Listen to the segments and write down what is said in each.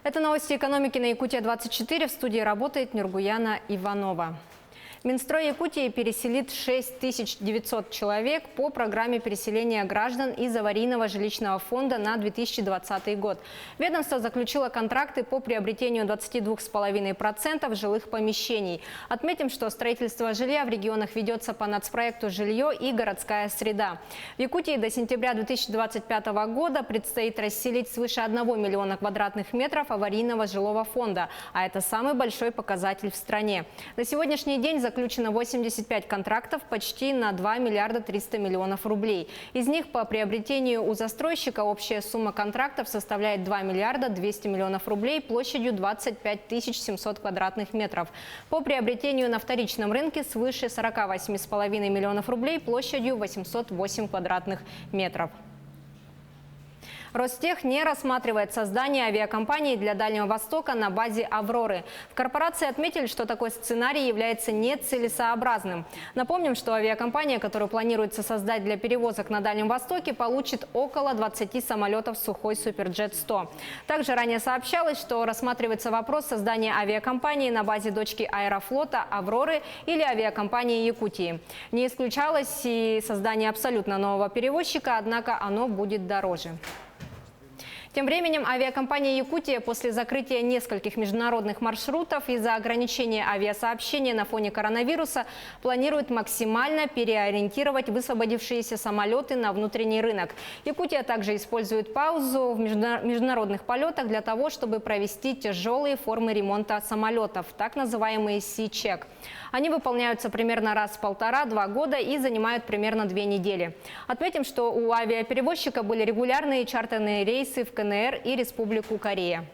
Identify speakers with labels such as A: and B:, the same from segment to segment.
A: Это новости экономики на Якутия-24. В студии работает Нургуяна Иванова. Минстрой Якутии переселит 6900 человек по программе переселения граждан из аварийного жилищного фонда на 2020 год. Ведомство заключило контракты по приобретению 22,5% жилых помещений. Отметим, что строительство жилья в регионах ведется по нацпроекту «Жилье и городская среда». В Якутии до сентября 2025 года предстоит расселить свыше 1 миллиона квадратных метров аварийного жилого фонда, а это самый большой показатель в стране. На сегодняшний день заключено 85 контрактов почти на 2 миллиарда 300 миллионов рублей. Из них по приобретению у застройщика общая сумма контрактов составляет 2 миллиарда 200 миллионов рублей площадью 25 700 квадратных метров. По приобретению на вторичном рынке свыше 48,5 миллионов рублей площадью 808 квадратных метров. Ростех не рассматривает создание авиакомпании для Дальнего Востока на базе «Авроры». В корпорации отметили, что такой сценарий является нецелесообразным. Напомним, что авиакомпания, которую планируется создать для перевозок на Дальнем Востоке, получит около 20 самолетов Сухой Суперджет-100. Также ранее сообщалось, что рассматривается вопрос создания авиакомпании на базе дочки аэрофлота «Авроры» или авиакомпании Якутии. Не исключалось и создание абсолютно нового перевозчика, однако оно будет дороже. Тем временем авиакомпания «Якутия» после закрытия нескольких международных маршрутов из-за ограничения авиасообщения на фоне коронавируса планирует максимально переориентировать высвободившиеся самолеты на внутренний рынок. «Якутия» также использует паузу в международных полетах для того, чтобы провести тяжелые формы ремонта самолетов, так называемые Си-чек. Они выполняются примерно раз в 1,5–2 года и занимают примерно 2 недели. Отметим, что у авиаперевозчика были регулярные чартерные рейсы в КНР и Республику Корея.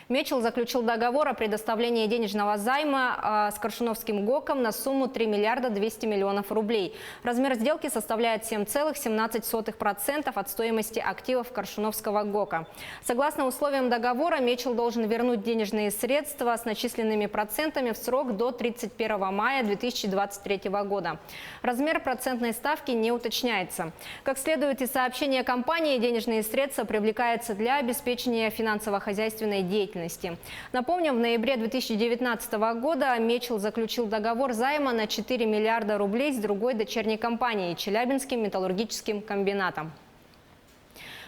A: Мечел заключил договор о предоставлении денежного займа с Коршуновским ГОКом на сумму 3 миллиарда 200 миллионов рублей. Размер сделки составляет 7,17% от стоимости активов Коршуновского ГОКа. Согласно условиям договора, Мечел должен вернуть денежные средства с начисленными процентами в срок до 31 мая 2023 года. Размер процентной ставки не уточняется. Как следует из сообщения компании, денежные средства привлекаются для обеспечения финансово-хозяйственной деятельности. Напомним, в ноябре 2019 года Мечел заключил договор займа на 4 миллиарда рублей с другой дочерней компанией – Челябинским металлургическим комбинатом.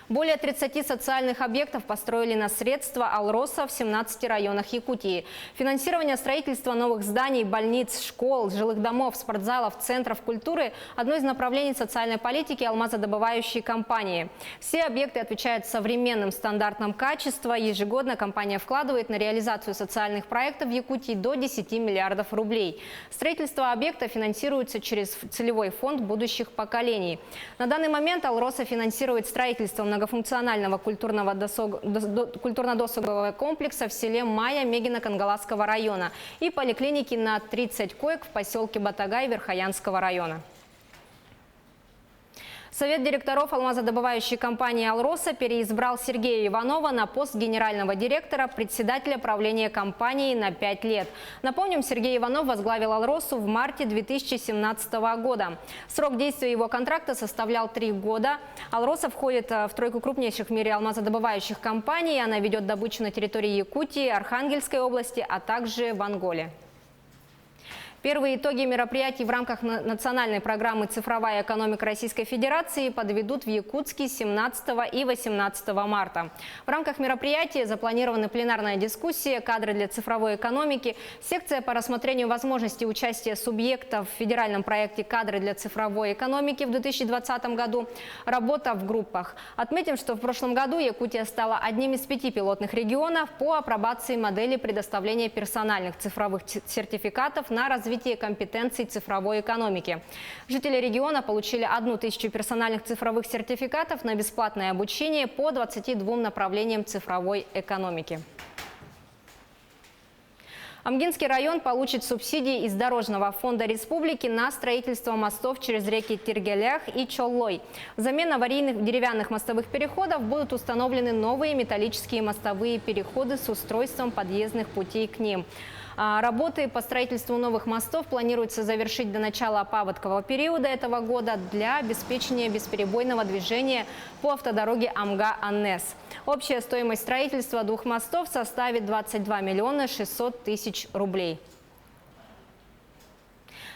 A: Более 30 социальных объектов построили на средства Алроса в 17 районах Якутии. Финансирование строительства новых зданий, больниц, школ, жилых домов, спортзалов, центров культуры – одно из направлений социальной политики алмазодобывающей компании. Все объекты отвечают современным стандартам качества. Ежегодно компания вкладывает на реализацию социальных проектов в Якутии до 10 миллиардов рублей. Строительство объекта финансируется через целевой фонд будущих поколений. На данный момент Алроса финансирует строительство многофункционального культурно-досугового комплекса в селе Майя Мегино-Кангаласского района и поликлиники на 30 коек в поселке Батагай Верхоянского района. Совет директоров алмазодобывающей компании «Алроса» переизбрал Сергея Иванова на пост генерального директора, председателя правления компании на 5 лет. Напомним, Сергей Иванов возглавил «Алросу» в марте 2017 года. Срок действия его контракта составлял 3 года. «Алроса» входит в тройку крупнейших в мире алмазодобывающих компаний. Она ведет добычу на территории Якутии, Архангельской области, а также в Анголе. Первые итоги мероприятий в рамках национальной программы «Цифровая экономика Российской Федерации» подведут в Якутске 17 и 18 марта. В рамках мероприятия запланированы пленарная дискуссия, кадры для цифровой экономики, секция по рассмотрению возможностей участия субъектов в федеральном проекте «Кадры для цифровой экономики» в 2020 году, работа в группах. Отметим, что в прошлом году Якутия стала одним из 5 пилотных регионов по апробации модели предоставления персональных цифровых сертификатов на развитие компетенций цифровой экономики. Жители региона получили 1000 персональных цифровых сертификатов на бесплатное обучение по 22 направлениям цифровой экономики. Амгинский район получит субсидии из Дорожного фонда республики на строительство мостов через реки Тиргелях и Чоллой. Взамен аварийных деревянных мостовых переходов будут установлены новые металлические мостовые переходы с устройством подъездных путей к ним. Работы по строительству новых мостов планируется завершить до начала паводкового периода этого года для обеспечения бесперебойного движения по автодороге Амга-Аннес. Общая стоимость строительства двух мостов составит 22 миллиона 600 тысяч рублей.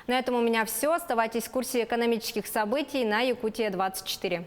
A: На этом у меня все. Оставайтесь в курсе экономических событий на Якутия-24.